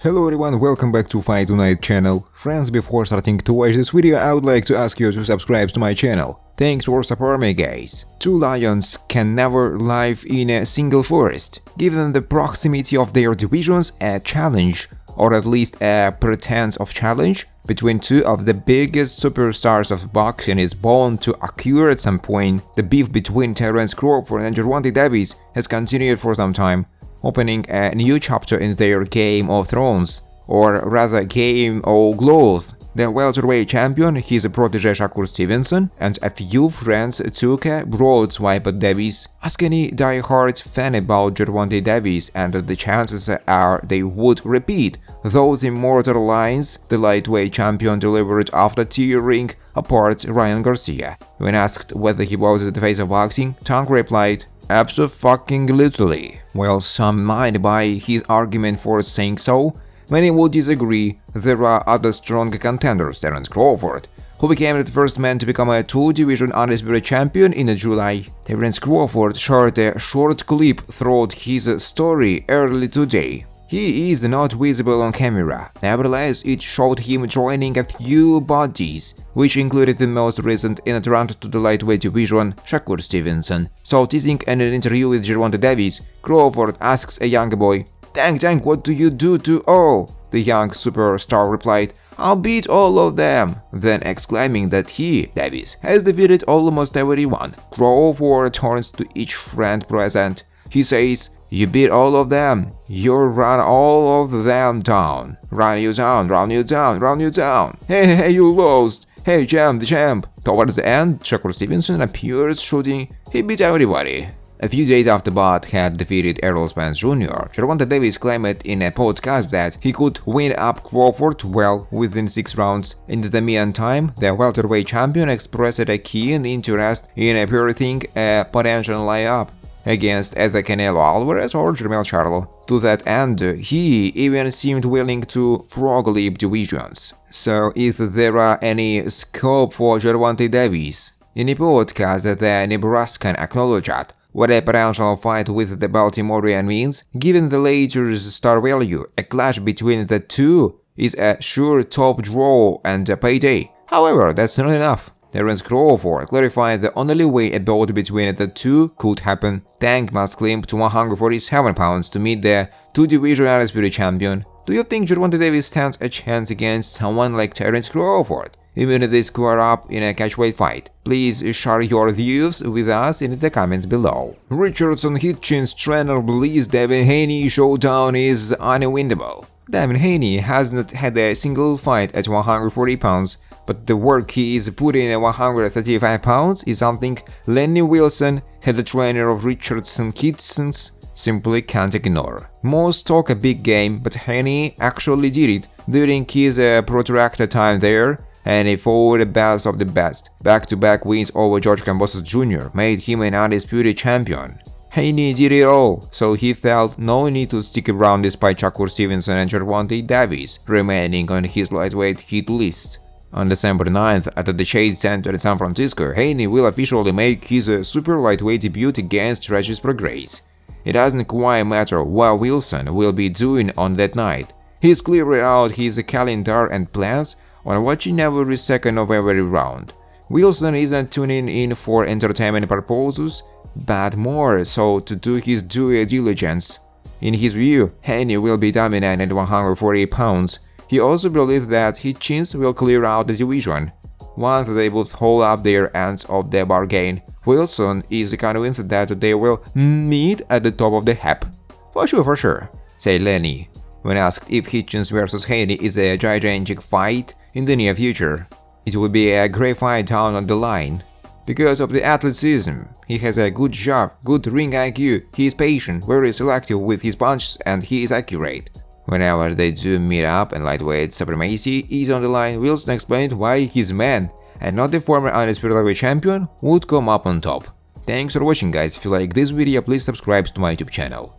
Hello everyone, welcome back to Fight Tonight channel. Friends, before starting to watch this video, I would like to ask you to subscribe to my channel. Thanks for supporting me, guys. Two lions can never live in a single forest. Given the proximity of their divisions, a challenge, or at least a pretense of challenge, between two of the biggest superstars of boxing is bound to occur at some point. The beef between Terence Crawford and Gervonta Davis has continued for some time, opening a new chapter in their Game of Thrones, or rather Game of Growth. The welterweight champion, his protégé Shakur Stevenson, and a few friends took a broad swipe at Davis. Ask any die-hard fan about Gervonta Davis and the chances are they would repeat those immortal lines the lightweight champion delivered after tearing apart Ryan Garcia. When asked whether he was the face of boxing, Tank replied, "Abso-fucking-lutely." While some might buy his argument for saying so, many would disagree. There are other strong contenders, Terence Crawford, who became the first man to become a two-division undisputed champion in July. Terence Crawford shared a short clip throughout his story early today. He is not visible on camera, nevertheless it showed him joining a few bodies, which included the most recent entrant to the lightweight division, Shakur Stevenson. So teasing in an interview with Gervonta Davis, Crawford asks a young boy, Tank, what do you do to all?" The young superstar replied, "I'll beat all of them," then exclaiming that he, Davis, has defeated almost everyone. Crawford turns to each friend present. He says, "You beat all of them. You run all of them down. Run you down, run you down, run you down. Hey, you lost. Hey, the champ." Towards the end, Shakur Stevenson appears shooting. He beat everybody. A few days after Bud had defeated Errol Spence Jr., Gervonta Davis claimed in a podcast that he could win up Crawford well within 6 rounds. In the meantime, the welterweight champion expressed a keen interest in appearing a potential layup against either Canelo Alvarez or Jermell Charlo. To that end, he even seemed willing to frog leap divisions. So if there are any scope for Gervonta Davis, in the podcast the Nebraskan acknowledged what a potential fight with the Baltimorean means. Given the latter's star value, a clash between the two is a sure top draw and a payday. However, that's not enough. Terence Crawford clarified the only way a bout between the two could happen. Tank must climb to 147 pounds to meet the two-division undisputed champion. Do you think Gervonta Davis stands a chance against someone like Terence Crawford, even if they square up in a catchweight fight? Please share your views with us in the comments below. Richardson Hitchens' trainer believes Devin Haney showdown is unwinnable. Devin Haney has not had a single fight at 140 pounds, but the work he is putting at 135 pounds is something Lenny Wilson, head trainer of Richardson Hitchens, simply can't ignore. Most talk a big game, but Haney actually did it during his protracted time there, and he fought the best of the best. Back-to-back wins over George Kambosos Jr. made him an undisputed champion. Haney did it all, so he felt no need to stick around despite Shakur Stevenson and Gervonta Davis remaining on his lightweight hit list. On December 9th, at the Chase Center in San Francisco, Haney will officially make his super lightweight debut against Regis Prograis. It doesn't quite matter what Wilson will be doing on that night. He's clearing out his calendar and plans on watching every second of every round. Wilson isn't tuning in for entertainment purposes, but more so to do his due diligence. In his view, Haney will be dominant at 140 pounds. He also believes that Hitchens will clear out the division once they both hold up their ends of the bargain. Wilson is convinced that they will meet at the top of the heap. For sure, said Lenny, when asked if Hitchens vs Haney is a gigantic fight in the near future. It would be a great fight down on the line. Because of the athleticism, he has a good shot, good ring IQ, he is patient, very selective with his punches, and he is accurate. Whenever they do meet up and lightweight supremacy is on the line, Wilson explained why his man, and not the former undisputed lightweight champion, would come up on top. Thanks for watching, guys. If you like this video, please subscribe to my YouTube channel.